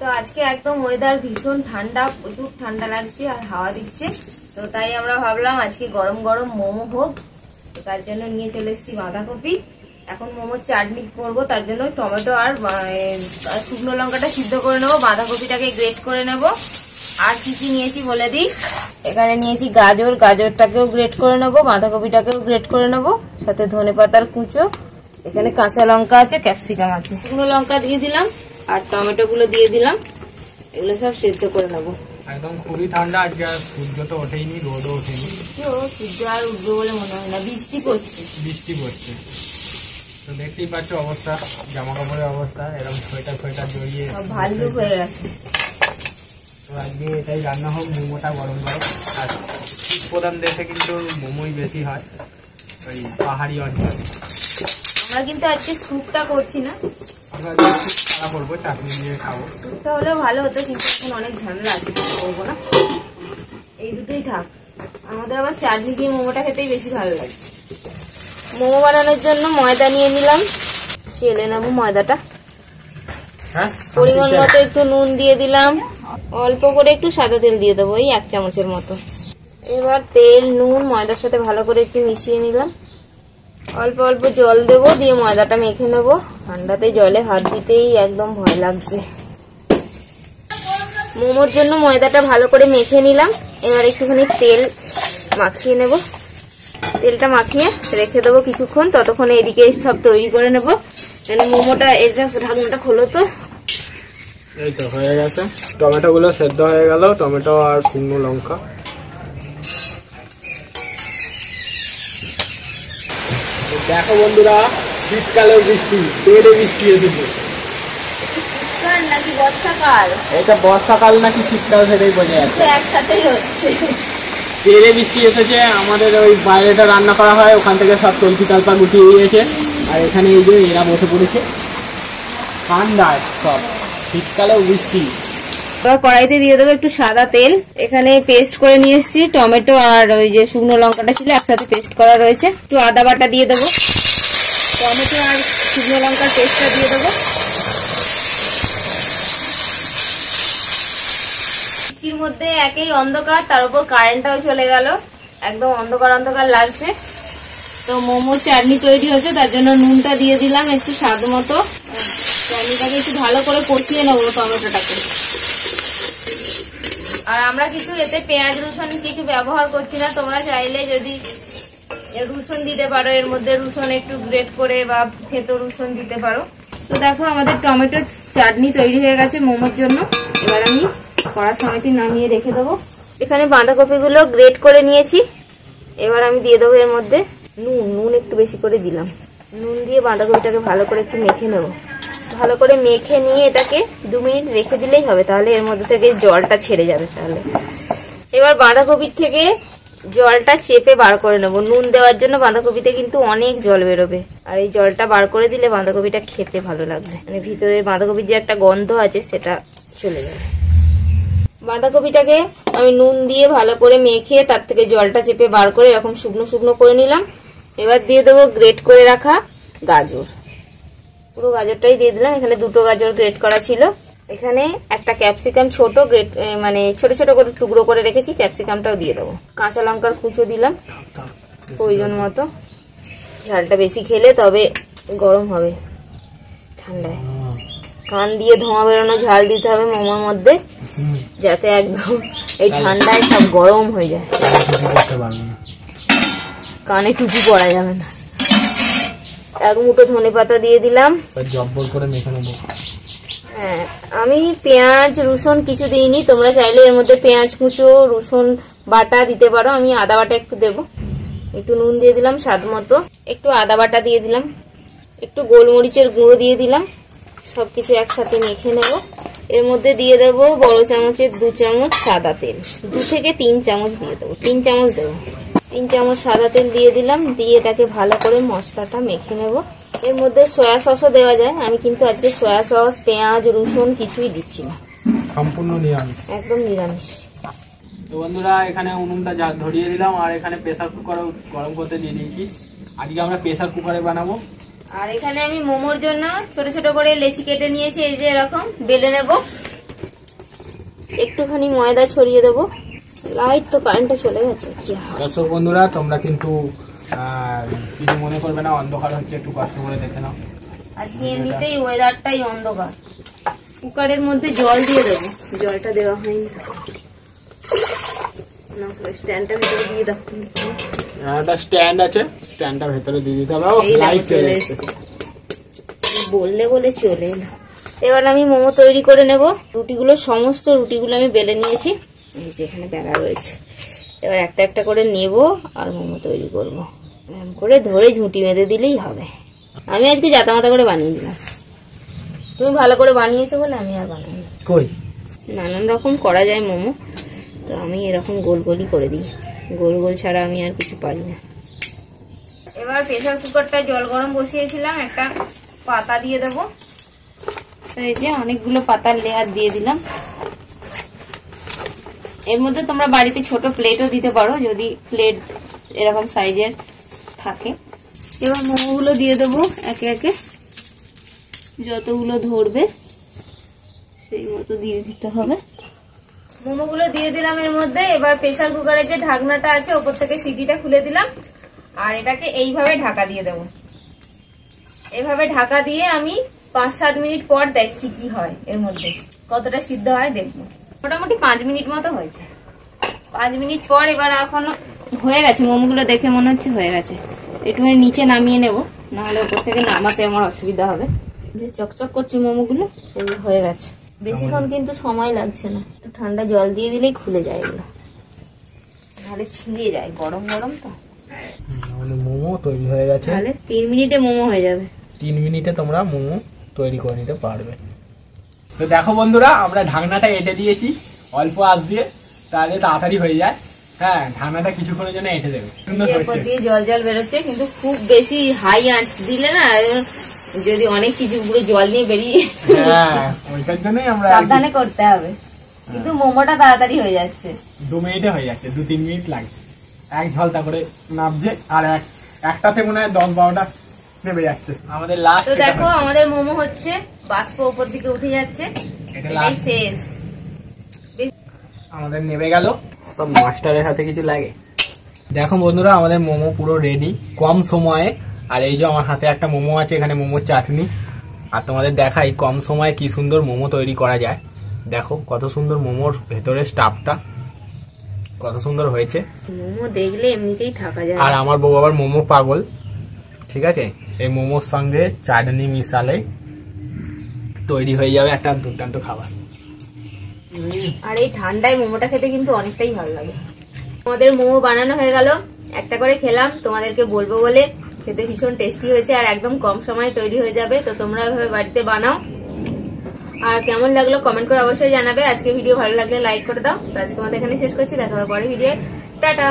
তো আজকে একদম ওয়েদার ভীষণ ঠান্ডা, প্রচুর ঠান্ডা লাগছে আর হাওয়া দিচ্ছে। তো তাই আমরা ভাবলাম আজকে গরম গরম মোমো হোক। তো তার জন্য নিয়ে চলে এসেছি বাঁধাকপি। এখন মোমোর চাটনি করবো, তার জন্য টমেটো আর শুকনো লঙ্কাটা সিদ্ধ করে নেবো, বাঁধাকপিটাকে গ্রেট করে নেব। আর কি কি নিয়েছি বলে দিই। এখানে নিয়েছি গাজর, গাজরটাকেও গ্রেট করে নেব, বাঁধাকপিটাকেও গ্রেট করে নেব, সাথে ধনেপাতার কুচো, এখানে কাঁচা লঙ্কা আছে, ক্যাপসিকাম আছে। শুকনো লঙ্কা দিয়ে দিলাম আর টমেটো গুলো দিয়ে দিলাম, এগুলো সব সিদ্ধ করে নেবো। একদম খুবই ঠান্ডা আজকে, আর সূর্য তো ওঠেইনি, রোদও ওঠেনি। সূর্য আর উঠবে বলে মনে হয় না, বৃষ্টি পড়ছে। তো দেখতেই পাচ্ছ অবস্থা, জামা কাপড়ের অবস্থা, এরকম সোয়েটার জড়িয়ে সব ভাল্লুক হয়ে গেছে। তো আজকে এটাই রান্না হোক, মোমোটা গরম গরম। আর শীত প্রধান দেশে কিন্তু মোমোই বেশি হয়, ওই পাহাড়ি অঞ্চলে। আমরা কিন্তু আজকে স্যুপটা করছি না, আমরা খাওয়া করবো, চাটনি দিয়ে খাবো। স্যুপটা হলেও ভালো হতো, কিন্তু এখন অনেক ঝামেলা আছে, করবো না। এই দুটোই থাক। আমাদের আবার চাটনি দিয়ে মোমোটা খেতেই বেশি ভালো লাগে। মোমো বানানোর জন্য ময়দা নিয়ে নিলাম, চেলে নেবো ময়দাটা। পরিমাণ মতো একটু নুন দিয়ে দিলাম, অল্প করে একটু সাদা তেল দিয়ে দেবো, এই 1 চামচের মতো। এবার তেল নুন ময়দার সাথে ভালো করে একটু মিশিয়ে নিলাম। অল্প অল্প জল দেবো, দিয়ে ময়দাটা মেখে নেবো। ঠান্ডাতে জলে হাত দিতেই একদম ভয় লাগছে। মোমোর জন্য ময়দাটা ভালো করে মেখে নিলাম। এবার একটুখানি তেল মাখিয়ে নেব, তেলটা মাখিয়ে রেখে দেবো কিছুক্ষণ। ততক্ষণে এদিকে সব তৈরি করে নেবো। মোমোটা এটা ঢাকনাটা খোলো তো। এই তো হয়ে গেছে, টমেটো গুলো সেদ্ধ হয়ে গেল, টমেটো আর শুকনো লঙ্কা। দেখো বন্ধুরা, শীতকালে বৃষ্টি, তেরে বৃষ্টি এসেছে। নাকি বর্ষাকাল, এটা বর্ষাকাল নাকি শীতকাল সেটাই বোঝা যাচ্ছে, একসাথেই হচ্ছে। তেরে বৃষ্টি এসেছে। আমাদের ওই বাইরেটা রান্না করা হয়, ওখান থেকে সব তলকি তালপা গুটিয়ে দিয়েছে। আর এখানে এই যে এরা বসে পড়েছে ঠান্ডায়, সব শীতকালেও বৃষ্টি। এবার কড়াইতে দিয়ে দেবো একটু সাদা তেল। এখানে পেস্ট করে নিয়ে এসেছি, টমেটো আর ওই যে শুকনো লঙ্কাটা ছিল একসাথে পেস্ট করা রয়েছে। একটু আদা বাটা দিয়ে দেবো, টমেটো আর শুকনো লঙ্কার পেস্টটা দিয়ে দেবো। বৃষ্টির মধ্যে একেই অন্ধকার, তার উপর কারেন্টটাও চলে গেল, একদম অন্ধকার অন্ধকার লাগছে। তো মোমো চাটনি তৈরি হচ্ছে, তার জন্য নুনটা দিয়ে দিলাম একটু স্বাদ মতো। চাটনিটাকে একটু ভালো করে কষিয়ে নেবো টমেটোটাকে। আর আমরা কিছু এতে পেঁয়াজ রসুন কিছু ব্যবহার করছি না, তোমরা চাইলে যদি রসুন দিতে পারো, এর মধ্যে রসুন একটু গ্রেট করে বা থেতো রসুন দিতে পারো। তো দেখো আমাদের টমেটো চাটনি তৈরি হয়ে গেছে মোমোর জন্য। এবার আমি কড়া সমেত নামিয়ে রেখে দেবো। এখানে বাঁধাকপিগুলো গ্রেট করে নিয়েছি। এবার আমি দিয়ে দেবো এর মধ্যে নুন একটু বেশি করে দিলাম। নুন দিয়ে বাঁধাকপিটাকে ভালো করে একটু মেখে নেব। ভালো করে মেখে নিয়ে এটাকে 2 মিনিট রেখে দিলেই হবে, তাহলে এর মধ্যে থেকে জলটা ছেড়ে যাবে। তাহলে এবার বাঁধাকপির থেকে জলটা চেপে বার করে নেব। নুন দেওয়ার জন্য বাঁধাকপিতে কিন্তু অনেক জল বেরোবে, আর এই জলটা বার করে দিলে বাঁধাকপিটা খেতে ভালো লাগবে, মানে ভিতরে বাঁধাকপির যে একটা গন্ধ আছে সেটা চলে যাবে। বাঁধাকপিটাকে আমি নুন দিয়ে ভালো করে মেখে তার থেকে জলটা চেপে বার করে এরকম শুকনো শুকনো করে নিলাম। এবার দিয়ে দেবো গ্রেট করে রাখা গাজর, পুরো গাজরটাই দিয়ে দিলাম। এখানে 2টো গাজর গ্রেট করা ছিল। এখানে একটা ক্যাপসিকাম ছোট গ্রেট মানে ছোট ছোট করে টুকরো করে রেখেছি, ক্যাপসিকামটাও দিয়ে দেবো। কাঁচা লঙ্কার কুচো দিলাম প্রয়োজন মতো। ঝালটা বেশি খেলে তবে গরম হবে, ঠান্ডায় কান দিয়ে ধোঁয়া বেরোনো ঝাল দিতে হবে মোমোর মধ্যে, যাতে একদম এই ঠান্ডায় সব গরম হয়ে যায়। কানে টুপি পরা যাবে না। 1 মুঠো ধনেপাতা দিয়ে দিলাম। হ্যাঁ, আমি পেঁয়াজ রসুন কিছু দিইনি, তোমরা চাইলে এর মধ্যে পেঁয়াজ কুচো রসুন বাটা দিতে পারো। আমি আদা বাটা একটু দেবো। একটু নুন দিয়ে দিলাম স্বাদ মতো, একটু আদা বাটা দিয়ে দিলাম, একটু গোলমরিচের গুঁড়ো দিয়ে দিলাম। সবকিছু একসাথে মেখে নেব। এর মধ্যে দিয়ে দেবো বড় চামচের 2 চামচ সাদা তেল, 2 থেকে 3 চামচ দিয়ে দেবো, 3 চামচ দেবো। 3 চামচ সাদা তেল দিয়ে দিলাম। দিয়ে এটাকে ভালো করে মশলাটা মেখে নেব। এর মধ্যে সয়া সসও দেওয়া যায়, আমি কিন্তু আজকে সয়া সস পেঁয়াজ রসুন কিছুই দিচ্ছি না, সম্পূর্ণ নিরামিষ, একদম নিরামিষ। তো বন্ধুরা এখানে উনুনটা ধরিয়ে দিলাম, আর এখানে প্রেসার কুকার গরম করতে দিয়ে দিয়েছি। আজকে আমরা প্রেসার কুকারে বানাবো। আর এখানে আমি মোমোর জন্য ছোট ছোট করে লেচি কেটে নিয়েছি, এই যে এরকম বেলে নেব। একটুখানি ময়দা ছড়িয়ে দেবো। লাইট তো কারেন্টটা চলে গেছে। দর্শক বন্ধুরা তোমরা কিন্তু কিছু মনে করবে না, অন্ধকার হচ্ছে, একটু কষ্ট করে দেখে নাও। আজকে এমনিতেই ওয়েদারটাই অন্ধকার। কুকারের মধ্যে জল দিয়ে দেবো, জলটা দেওয়া হয়নি। স্ট্যান্ডটা ভেতরে দিয়ে দাও। একটা স্ট্যান্ড আছে, স্ট্যান্ডটা ভেতরে দিয়ে দিতে হবে। লাইট চলে এসেছে, বললে বলে চলে এলো। এবার আমি মোমো তৈরি করে নেব। রুটিগুলো, সমস্ত রুটিগুলো আমি বেলে নিয়েছি, এই যে এখানে বেলা রয়েছে। এবার একটা একটা করে নেব আর মোমো তৈরি করব। এরকম করে ধরে ঝুঁটি বেঁধে দিলেই হবে। আমি আজকে জাতামাতা করে বানিয়ে দিলাম, তুমি ভালো করে বানিয়েছো বলে আমি আর বানাই। কই নানান রকম করা যায় মোমো, তো আমি এরকম গোল গোলই করে দিই। গোল গোল ছাড়া আমি আর কিছু পারি না। এবার প্রেসার কুকারটা জল গরম বসিয়েছিলাম, একটা পাতা দিয়ে দেবো। এই যে অনেকগুলো পাতার লেয়ার দিয়ে দিলাম। এর মধ্যে তোমরা বাড়িতে ছোট প্লেটও দিতে পারো যদি প্লেট এরকম সাইজের থাকে। এবার মোমোগুলো দিয়ে দেবো একে একে, যতগুলো ধরবে সেই মতো দিয়ে দিতে হবে। মোমোগুলো দিয়ে দিলাম এর মধ্যে। এবার প্রেসার কুকারের যে ঢাকনাটা আছে ওপর থেকে সিটিটা খুলে দিলাম, আর এটাকে এইভাবে ঢাকা দিয়ে দেবো। এভাবে ঢাকা দিয়ে আমি 5-7 মিনিট পর দেখছি কি হয়, এর মধ্যে কতটা সিদ্ধ হয় দেখবো। মোটামুটি 5 মিনিট মতো হয়েছে। 5 মিনিট পর এবার এখন হয়ে গেছে, মোমোগুলো দেখে মনে হচ্ছে হয়ে গেছে। একটুখানি নিচে নামিয়ে নেব, নাহলে ওপর থেকে নামাতে আমার অসুবিধা হবে। যে চকচক করছে মোমোগুলো, এগুলো হয়ে গেছে। বেশিক্ষণ কিন্তু সময় লাগছে না, একটু ঠান্ডা জল দিয়ে দিলেই খুলে যায় এগুলো, নাহলে ছিঁড়ে যায়, গরম গরম তো। মোমো তৈরি হয়ে গেছে, তাহলে 3 মিনিটে মোমো হয়ে যাবে। 3 মিনিটে তোমরা মোমো তৈরি করে নিতে পারবে। তো দেখো বন্ধুরা, আমরা ঢাকনাটা এঁটে দিয়েছি অল্প আঁচ দিয়ে, তাহলে তাড়াতাড়ি হয়ে যায়। হ্যাঁ, ঢাকনাটা কিছুক্ষণের জন্য এঁটে দেবে। এরপর দিয়ে জল জল বেরোচ্ছে, কিন্তু খুব বেশি হাই আঁচ দিলে না, যদি অনেক কিছু পুরো জল নিয়ে বেরিয়ে, ওইটার জন্যই আমরা সাবধানে করতে হবে। কিন্তু মোমোটা তাড়াতাড়ি হয়ে যাচ্ছে, 2 মিনিটে হয়ে যাচ্ছে, 2-3 মিনিট লাগছে। এক ঝলটা করে নামছে, আর একটাতে মনে হয় 10-12টা নেমে যাচ্ছে। আমাদের লাস্ট। তো দেখো আমাদের মোমো হচ্ছে, বাষ্প উপর দিকে উঠে যাচ্ছে, এটাই শেষ। আমাদের নেমে গেল। সব মাস্টারের হাতে কিছু লাগে। দেখো বন্ধুরা, আমাদের মোমো পুরো রেডি কম সময়ে। আর এই যে আমার হাতে একটা মোমো আছে, এখানে মোমোর চাটনি। আর তোমাদের দেখাই কম সময়ে কি সুন্দর মোমো তৈরি করা যায়। দেখো কত সুন্দর মোমোর ভেতরে স্টাফটা কত সুন্দর হয়েছে। মোমো দেখলে এমনিতেই থাকা যায়। আর আমার বউ আবার মোমো পাগল, ঠিক আছে। এই মোমোর সঙ্গে চাটনি মিশালে তৈরি হয়ে যাবে একটা দুর্দান্ত খাবার। আর এই ঠান্ডায় মোমোটা খেতে কিন্তু অনেকটাই ভালো লাগে। আমাদের মোমো বানানো হয়ে গেল, একটা করে খেলাম, তোমাদেরকে বলবো বলে। খেতে ভীষণ টেস্টি হয়েছে আর একদম কম সময়ে তৈরি হয়ে যাবে। তো তোমরা এভাবে বাড়িতে বানাও। আর কেমন লাগলো কমেন্ট করে অবশ্যই জানাবে। আজকে ভিডিও ভালো লাগলে লাইক করে দাও। তো আজকে আমাদের এখানে শেষ করছি, দেখা হবে পরে ভিডিও। টাটা।